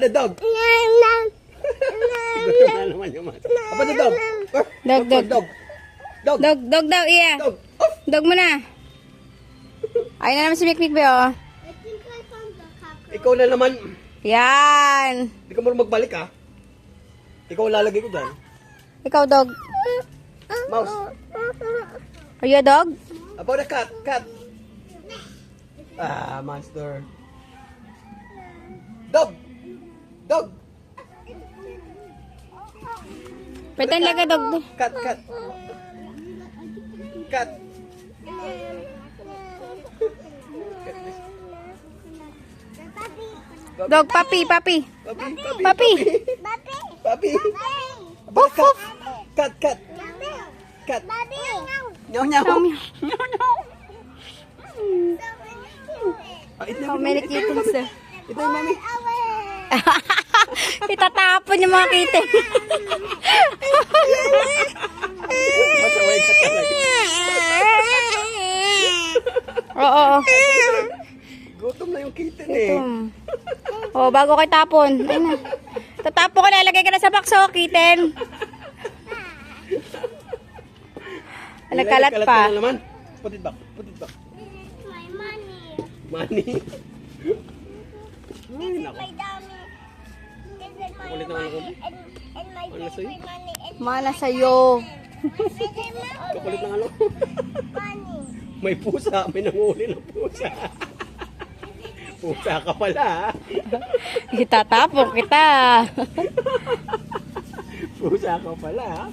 the dog? Gutom na naman yung mata. Apa the dog? Dog, dog. Dog. Dog. Dog, dog daw, iya. Dog. Oh. Dog mo na. Ayun na naman si Mikmik, be, oh. Ikaw na naman. Yan. Hindi ka mo magbalik ha. Ikaw ang lalagay ko dyan. Ikaw, dog. Mouse. Are you a dog? About the cat. Cat. Ah, monster. Dog. Dog. Pretend like a dog. Cat. Cat. Cat. Dog, puppy, puppy. Papi. Papi. Papi. Woof, Cat. woof. Cat. Cat. Cat. Nyaw, nyaw. How many kittens? Ito yung mami. Itatapon yung mga kitten. Masaway ka talaga. Oo. Gutom na yung kitten eh. Oh, bago kay tapon. Ayun na. Tatapon ko na, ilagay ka na sa box, oh, kitten. Nagkalat Kalat pa. ka na naman. Put it back. Put it back. Money. Ay, nako. Kulit naman ako. Ano sa'yo? Mana sa'yo. Kakulit ng ano? May pusa. May nanguli ng pusa. Pusa ka pala ha. Itatapon kita. Pusa ka pala ha.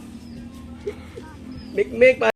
Mikmik.